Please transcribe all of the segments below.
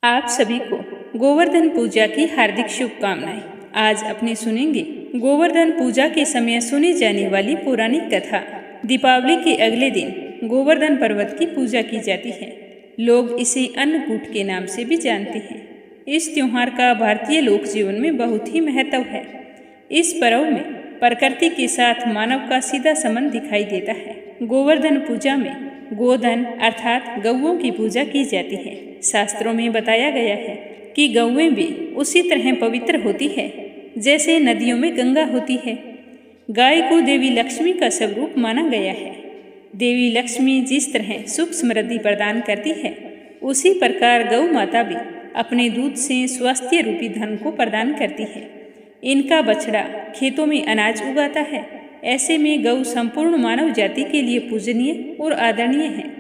आप सभी को गोवर्धन पूजा की हार्दिक शुभकामनाएं। आज अपने सुनेंगे गोवर्धन पूजा के समय सुनी जाने वाली पौराणिक कथा। दीपावली के अगले दिन गोवर्धन पर्वत की पूजा की जाती है। लोग इसे अन्नकूट के नाम से भी जानते हैं। इस त्योहार का भारतीय लोक जीवन में बहुत ही महत्व है। इस पर्व में प्रकृति के साथ मानव का सीधा संबंध दिखाई देता है। गोवर्धन पूजा में गोधन अर्थात गौओं की पूजा की जाती है। शास्त्रों में बताया गया है कि गौएं भी उसी तरह पवित्र होती है जैसे नदियों में गंगा होती है। गाय को देवी लक्ष्मी का स्वरूप माना गया है। देवी लक्ष्मी जिस तरह सुख समृद्धि प्रदान करती है, उसी प्रकार गौ माता भी अपने दूध से स्वास्थ्य रूपी धन को प्रदान करती है। इनका बछड़ा खेतों में अनाज उगाता है। ऐसे में गौ संपूर्ण मानव जाति के लिए पूजनीय और आदरणीय है।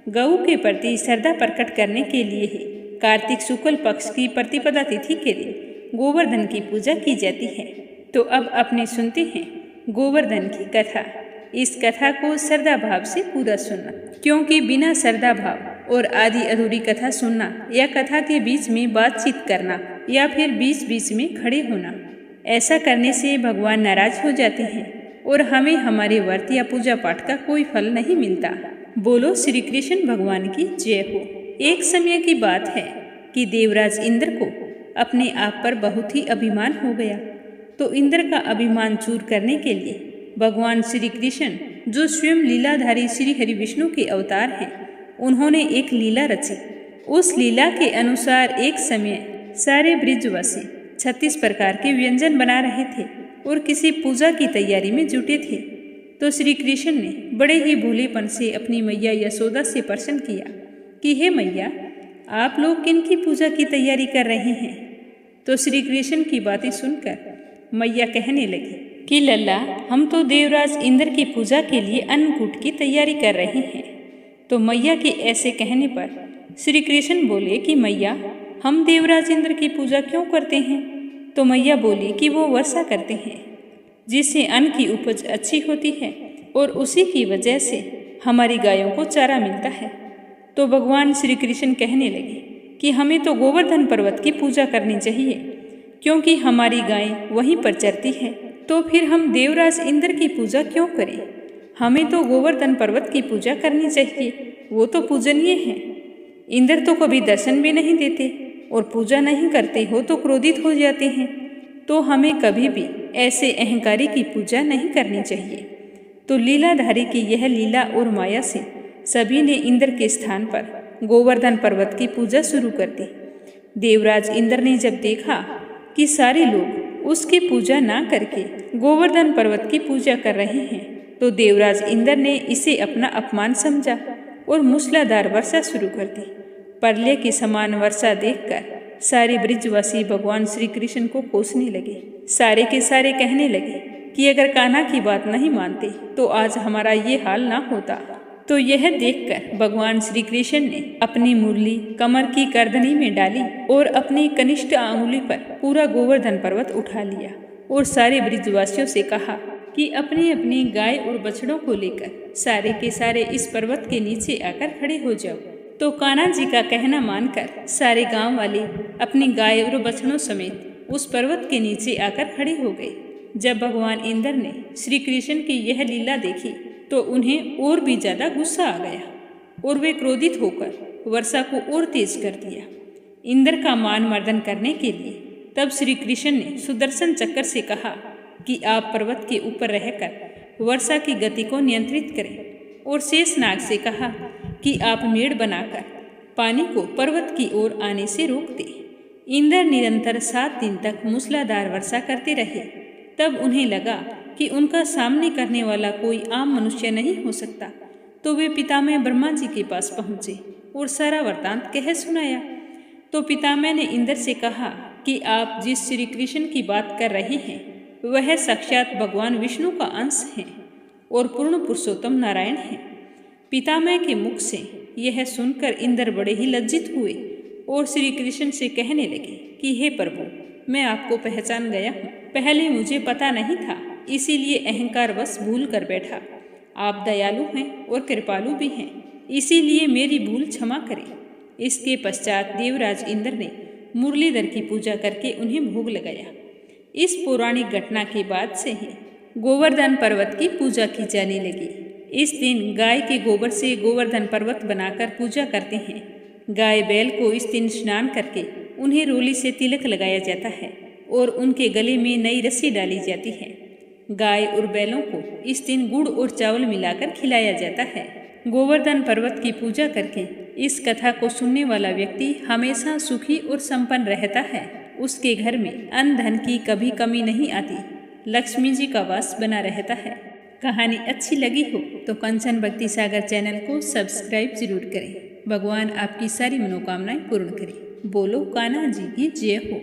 गौ के प्रति श्रद्धा प्रकट करने के लिए ही कार्तिक शुक्ल पक्ष की प्रतिपदा तिथि के दिन गोवर्धन की पूजा की जाती है। तो अब अपने सुनते हैं गोवर्धन की कथा। इस कथा को श्रद्धा भाव से पूरा सुनना, क्योंकि बिना श्रद्धा भाव और आधी अधूरी कथा सुनना या कथा के बीच में बातचीत करना या फिर बीच बीच में खड़े होना, ऐसा करने से भगवान नाराज हो जाते हैं और हमें हमारे व्रत या पूजा पाठ का कोई फल नहीं मिलता। बोलो श्री कृष्ण भगवान की जय हो। एक समय की बात है कि देवराज इंद्र को अपने आप पर बहुत ही अभिमान हो गया। तो इंद्र का अभिमान चूर करने के लिए भगवान श्री कृष्ण, जो स्वयं लीलाधारी श्री हरि विष्णु के अवतार हैं, उन्होंने एक लीला रची। उस लीला के अनुसार एक समय सारे ब्रिजवासी 36 प्रकार के व्यंजन बना रहे थे और किसी पूजा की तैयारी में जुटे थे। तो श्री कृष्ण ने बड़े ही भोलेपन से अपनी मैया यशोदा से प्रश्न किया कि हे मैया, आप लोग किन की पूजा की तैयारी कर रहे हैं? तो श्री कृष्ण की बातें सुनकर मैया कहने लगी कि लल्ला, हम तो देवराज इंद्र की पूजा के लिए अन्नकूट की तैयारी कर रहे हैं। तो मैया के ऐसे कहने पर श्री कृष्ण बोले कि मैया, हम देवराज इंद्र की पूजा क्यों करते हैं? तो मैया बोली कि वो वर्षा करते हैं, जिससे अन्न की उपज अच्छी होती है और उसी की वजह से हमारी गायों को चारा मिलता है। तो भगवान श्री कृष्ण कहने लगे कि हमें तो गोवर्धन पर्वत की पूजा करनी चाहिए, क्योंकि हमारी गायें वहीं पर चरती है। तो फिर हम देवराज इंद्र की पूजा क्यों करें? हमें तो गोवर्धन पर्वत की पूजा करनी चाहिए, वो तो पूजनीय है। इंद्र तो कभी दर्शन भी नहीं देते और पूजा नहीं करते हो तो क्रोधित हो जाते हैं। तो हमें कभी भी ऐसे अहंकारी की पूजा नहीं करनी चाहिए। तो लीलाधारी की यह लीला और माया से सभी ने इंद्र के स्थान पर गोवर्धन पर्वत की पूजा शुरू कर दी। देवराज इंद्र ने जब देखा कि सारे लोग उसकी पूजा ना करके गोवर्धन पर्वत की पूजा कर रहे हैं, तो देवराज इंद्र ने इसे अपना अपमान समझा और मूसलाधार वर्षा शुरू कर दी। प्रलय के समान वर्षा देखकर सारे ब्रिजवासी भगवान श्री कृष्ण को कोसने लगे। सारे के सारे कहने लगे कि अगर कान्हा की बात नहीं मानते तो आज हमारा ये हाल ना होता। तो यह देखकर भगवान श्री कृष्ण ने अपनी मुरली कमर की करधनी में डाली और अपनी कनिष्ठ अंगुली पर पूरा गोवर्धन पर्वत उठा लिया और सारे ब्रिजवासियों से कहा कि अपने अपने गाय और बछड़ों को लेकर सारे के सारे इस पर्वत के नीचे आकर खड़े हो जाओ। तो कान्हा जी का कहना मानकर सारे गांव वाले अपनी गाय और बछड़ों समेत उस पर्वत के नीचे आकर खड़े हो गए। जब भगवान इंद्र ने श्री कृष्ण की यह लीला देखी तो उन्हें और भी ज्यादा गुस्सा आ गया और वे क्रोधित होकर वर्षा को और तेज कर दिया। इंद्र का मान मर्दन करने के लिए तब श्री कृष्ण ने सुदर्शन चक्र से कहा कि आप पर्वत के ऊपर रहकर वर्षा की गति को नियंत्रित करें, और शेषनाग से कहा कि आप मेड़ बनाकर पानी को पर्वत की ओर आने से रोक दें। इंद्र निरंतर 7 दिन तक मूसलाधार वर्षा करते रहे। तब उन्हें लगा कि उनका सामने करने वाला कोई आम मनुष्य नहीं हो सकता। तो वे पितामह ब्रह्मा जी के पास पहुँचे और सारा वृत्तांत कह सुनाया। तो पितामह ने इंद्र से कहा कि आप जिस श्री कृष्ण की बात कर रहे हैं, वह साक्षात भगवान विष्णु का अंश है और पूर्ण पुरुषोत्तम नारायण है। पितामह के मुख से यह सुनकर इंद्र बड़े ही लज्जित हुए और श्री कृष्ण से कहने लगे कि हे प्रभु, मैं आपको पहचान गया हूँ। पहले मुझे पता नहीं था, इसीलिए अहंकारवश भूल कर बैठा। आप दयालु हैं और कृपालु भी हैं, इसीलिए मेरी भूल क्षमा करें। इसके पश्चात देवराज इंद्र ने मुरलीधर की पूजा करके उन्हें भोग लगाया। इस पौराणिक घटना के बाद से ही गोवर्धन पर्वत की पूजा की जाने लगी। इस दिन गाय के गोबर से गोवर्धन पर्वत बनाकर पूजा करते हैं। गाय बैल को इस दिन स्नान करके उन्हें रोली से तिलक लगाया जाता है और उनके गले में नई रस्सी डाली जाती है। गाय और बैलों को इस दिन गुड़ और चावल मिलाकर खिलाया जाता है। गोवर्धन पर्वत की पूजा करके इस कथा को सुनने वाला व्यक्ति हमेशा सुखी और संपन्न रहता है। उसके घर में अन्न धन की कभी कमी नहीं आती, लक्ष्मी जी का वास बना रहता है। कहानी अच्छी लगी हो तो कंचन भक्ति सागर चैनल को सब्सक्राइब जरूर करें। भगवान आपकी सारी मनोकामनाएं पूर्ण करें। बोलो कान्हा जी की जय हो।